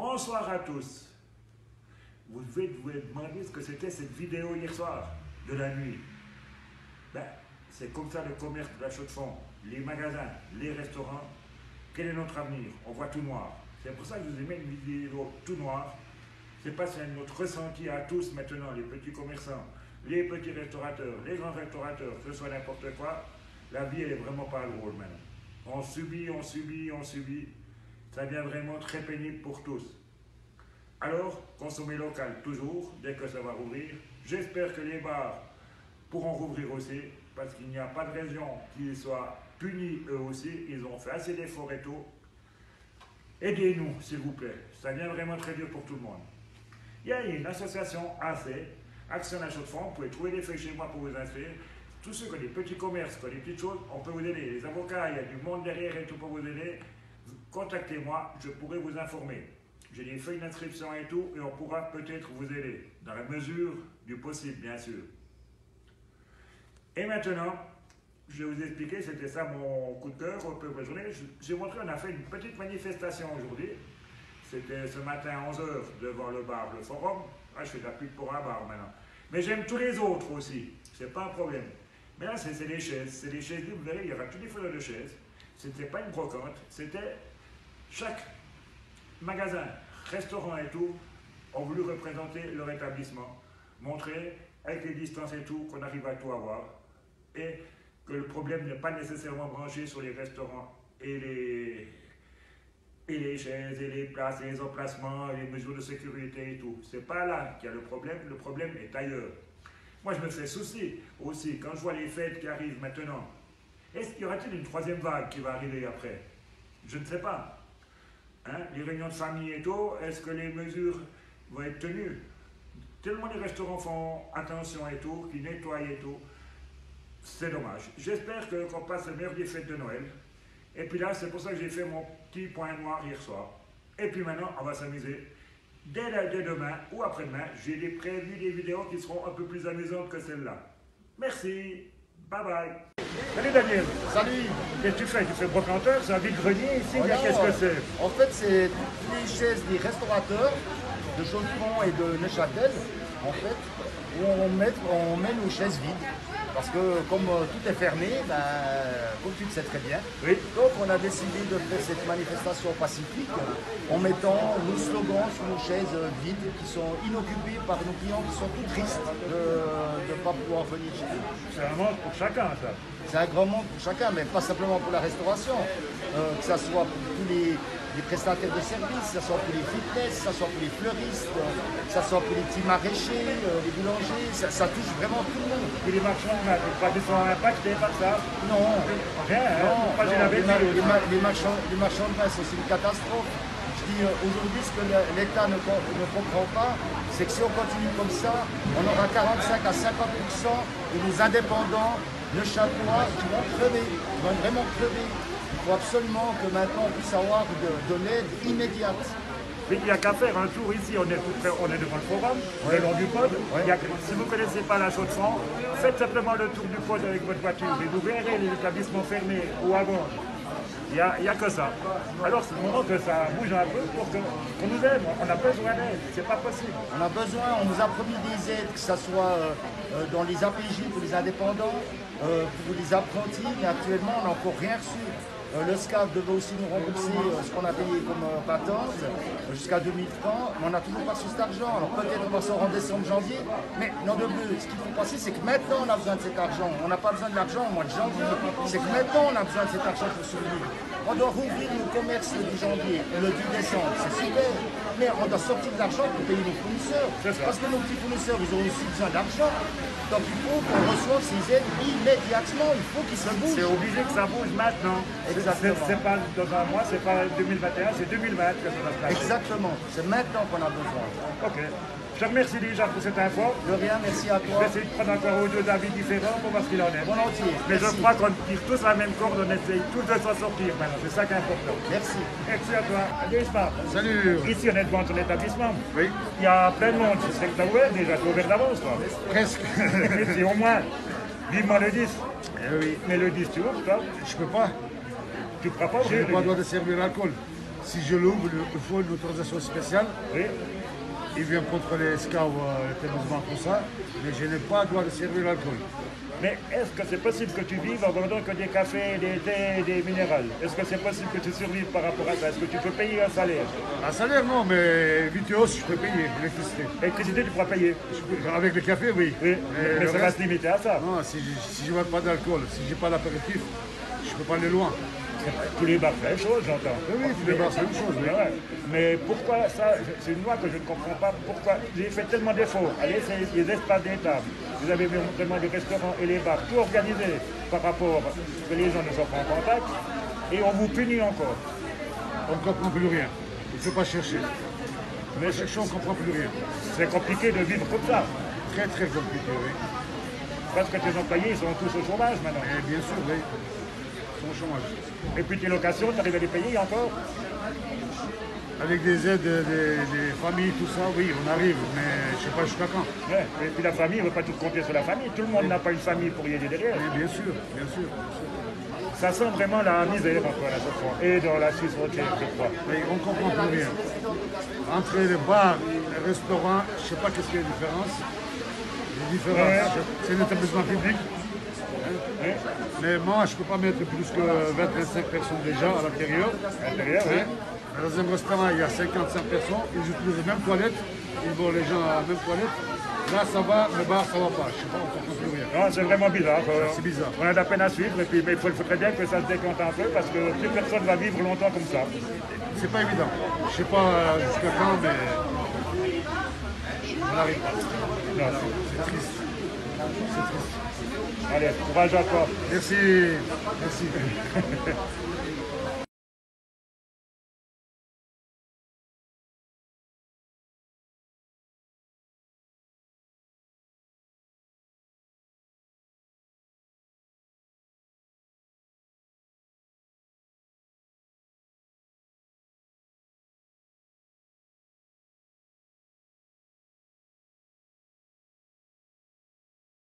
Bonsoir à tous. Vous devez vous demander ce que c'était cette vidéo hier soir, de la nuit. Ben, c'est comme ça le commerce de la Chaux-de-Fonds, les magasins, les restaurants. Quel est notre avenir? On voit tout noir. C'est pour ça que je vous ai mis une vidéo tout noir. C'est parce que c'est notre ressenti à tous maintenant, les petits commerçants, les petits restaurateurs, les grands restaurateurs, que ce soit n'importe quoi. La vie, elle est vraiment pas drôle maintenant. On subit, on subit, on subit. Ça devient vraiment très pénible pour tous. Alors, consommer local toujours, dès que ça va rouvrir. J'espère que les bars pourront rouvrir aussi, parce qu'il n'y a pas de raison qu'ils soient punis eux aussi. Ils ont fait assez d'efforts et tout. Aidez-nous, s'il vous plaît. Ça devient vraiment très dur pour tout le monde. Il y a une association AC, Action à Chaux-de-Fonds. Vous pouvez trouver des feuilles chez moi pour vous inscrire. Tous ceux qui ont des petits commerces, qui ont des petites choses, on peut vous aider. Les avocats, il y a du monde derrière et tout pour vous aider. Contactez-moi, je pourrai vous informer. J'ai des feuilles d'inscription et tout, et on pourra peut-être vous aider, dans la mesure du possible, bien sûr. Et maintenant, je vais vous expliquer, c'était ça mon coup de cœur au peuple journée. J'ai montré, on a fait une petite manifestation aujourd'hui. C'était ce matin à 11 h devant le bar, le forum. Ah, je fais de la pub pour un bar maintenant. Mais j'aime tous les autres aussi, c'est pas un problème. Mais là, c'est des chaises, c'est des chaises libres, vous verrez, il y aura toutes les photos de chaises. C'était pas une brocante, c'était chaque magasin, restaurant et tout, ont voulu représenter leur établissement, montrer avec les distances et tout qu'on arrive à tout avoir et que le problème n'est pas nécessairement branché sur les restaurants et les chaises et les places et les emplacements et les mesures de sécurité et tout. C'est pas là qu'il y a le problème est ailleurs. Moi je me fais souci aussi quand je vois les fêtes qui arrivent maintenant. Est-ce qu'il y aura-t-il une troisième vague qui va arriver après? Je ne sais pas. Hein, les réunions de famille et tout, est-ce que les mesures vont être tenues? Tellement les restaurants font attention et tout, qu'ils nettoient et tout. C'est dommage. J'espère qu'on passe le meilleur des fêtes de Noël. Et puis là, c'est pour ça que j'ai fait mon petit point noir hier soir. Et puis maintenant, on va s'amuser. Dès demain ou après-demain, j'ai prévu des vidéos qui seront un peu plus amusantes que celle-là. Merci. Bye bye. Salut Daniel. Salut. Qu'est-ce que tu fais? Tu fais brocanteur? C'est un vide-grenier ici? Oh Qu'est-ce que c'est? En fait, c'est toutes les chaises des restaurateurs de Chaux-de-Fonds et de Neuchâtel, en fait, où on met nos chaises vides. Parce que comme tout est fermé, comme tu le sais très bien, oui. Donc on a décidé de faire cette manifestation pacifique en mettant nos slogans sur nos chaises vides qui sont inoccupées par nos clients qui sont tout tristes de ne pas pouvoir venir chez nous. C'est un manque pour chacun, ça. C'est un grand manque pour chacun, mais pas simplement pour la restauration, que ce soit pour tous les prestataires de services, que ce soit pour les fitness, que ce soit pour les fleuristes, que ce soit pour les petits maraîchers, les boulangers, ça touche vraiment tout le monde. Et les marchands de main, pas qu'ils sont impactés par ça? Non. Rien, non, pas les marchands de main, c'est une catastrophe. Je dis aujourd'hui, ce que l'État ne comprend pas, c'est que si on continue comme ça, on aura 45 à 50% de nos indépendants neuchâtelois qui vont crever, qui vont vraiment crever. Il faut absolument que maintenant on puisse avoir de l'aide immédiate. Mais il n'y a qu'à faire un tour ici, on est devant le forum, le long du pod. Ouais. Si vous ne connaissez pas la Chaux-de-Fonds, faites simplement le tour du pod avec votre voiture et vous verrez les établissements fermés ou à gauche. Il n'y a que ça. Alors c'est le moment que ça bouge un peu pour qu'on nous aide. On a besoin d'aide, c'est pas possible. On a besoin, on nous a promis des aides, que ce soit dans les APJ pour les indépendants, pour les apprentis, mais actuellement on n'a encore rien reçu. Le SCAF devait aussi nous rembourser ce qu'on a payé comme patente jusqu'à 2000 francs, mais on n'a toujours pas reçu cet argent. Alors peut-être on va s'en rendre décembre, janvier, mais non de plus. Ce qu'il faut penser, c'est que maintenant on a besoin de cet argent. On n'a pas besoin de l'argent au mois de janvier, c'est que maintenant on a besoin de cet argent pour survivre. On doit rouvrir nos commerces le 10 janvier, le 10 décembre, c'est super, mais on doit sortir de l'argent pour payer nos fournisseurs. Parce que nos petits fournisseurs, ils ont aussi besoin d'argent. Donc il faut qu'on reçoive ces aides immédiatement, il faut qu'ils se bougent. C'est obligé que ça bouge maintenant. C'est pas dans un mois, c'est pas 2021, c'est 2020 que ça va se passer. Exactement, c'est maintenant qu'on a besoin. Ok. Je te remercie déjà pour cette info. De rien, merci à Je toi. vais essayer de prendre encore ou deux avis différents pour voir ce qu'il en est. Volontiers. Mais merci. je crois qu'on tire tous la même corde, on essaye tous de s'en sortir maintenant, c'est ça qui est important. Merci. Merci à toi. Adieu, Isma. Salut. Ici, on est devant ton établissement. Oui. Il y a plein de monde. C'est que tu as ouvert déjà, tu as ouvert d'avance, toi. Presque. Ici, au moins. Vivement le 10. Eh oui. Mais le 10, tu ouvres, toi? Je peux pas. Tu ne pourras pas J'ai ouvrir pas le le droit 10. de servir l'alcool. Si je l'ouvre, il faut une autorisation spéciale. Oui. Il vient contrôler les scavs, les témoignements, tout ça. Mais je n'ai pas le droit de servir l'alcool. Mais est-ce que c'est possible que tu vives en vendant que des cafés, des thés, des minérales? Est-ce que c'est possible que tu survives par rapport à ça? Est-ce que tu peux payer un salaire? Un salaire, non, mais Viteos, je peux payer l'électricité. L'électricité, tu pourras payer. Avec le café, oui. Oui, mais le ça va reste, se limiter à ça. non, si je ne bois pas d'alcool, si je n'ai pas l'apéritif, je ne peux pas aller loin. Tous les bars, c'est la même chose, j'entends. Oui, tous les bars, c'est la même chose. Oui. Ouais. Mais pourquoi ça? C'est une loi que je ne comprends pas. Pourquoi? J'ai fait tellement d'efforts. Allez, c'est les espaces des tables. Vous avez vu tellement de restaurants et les bars, tout organisé par rapport à ce que les gens ne sont pas en contact. Et on vous punit encore. On ne comprend plus rien. Il ne faut pas chercher. Mais Chercher, on ne comprend plus rien. c'est compliqué de vivre comme ça. Très, très compliqué, oui. Parce que tes employés ils sont tous au chômage maintenant. Et bien sûr, oui. Ils sont au chômage. Et puis tes locations, tu arrives à les payer encore? Avec des aides des familles, tout ça, oui, on arrive, mais je ne sais pas jusqu'à quand. Ouais. Et puis la famille, on ne veut pas tout compter sur la famille. Tout le monde n'a pas une famille pour y aider derrière. Mais bien sûr, bien sûr. Ça sent vraiment la misère encore à ce point. Et dans la Suisse routière, je crois. Mais on ne comprend plus rien. Entre les bars et les restaurants, je ne sais pas qu'est-ce qu'il y a de différence. Les différences, c'est un établissement public. Ouais. Mais moi, je ne peux pas mettre plus que 20-25 personnes déjà à l'intérieur. À l'intérieur, oui. Dans un restaurant, il y a 55 personnes. Ils utilisent les mêmes toilettes. Ils vont les gens à la même toilette. Là, ça va, le bar, ça ne va pas. Je ne sais pas, on ne comprend plus rien. Non, c'est vraiment bizarre. C'est bizarre. On a de la peine à suivre, et puis, mais il faudrait bien que ça se décompte un peu, parce que plus personne ne va vivre longtemps comme ça. C'est pas évident. Je ne sais pas jusqu'à quand, mais on n'arrive pas. Non, C'est triste. C'est triste. allez, courage à toi. Merci. Merci.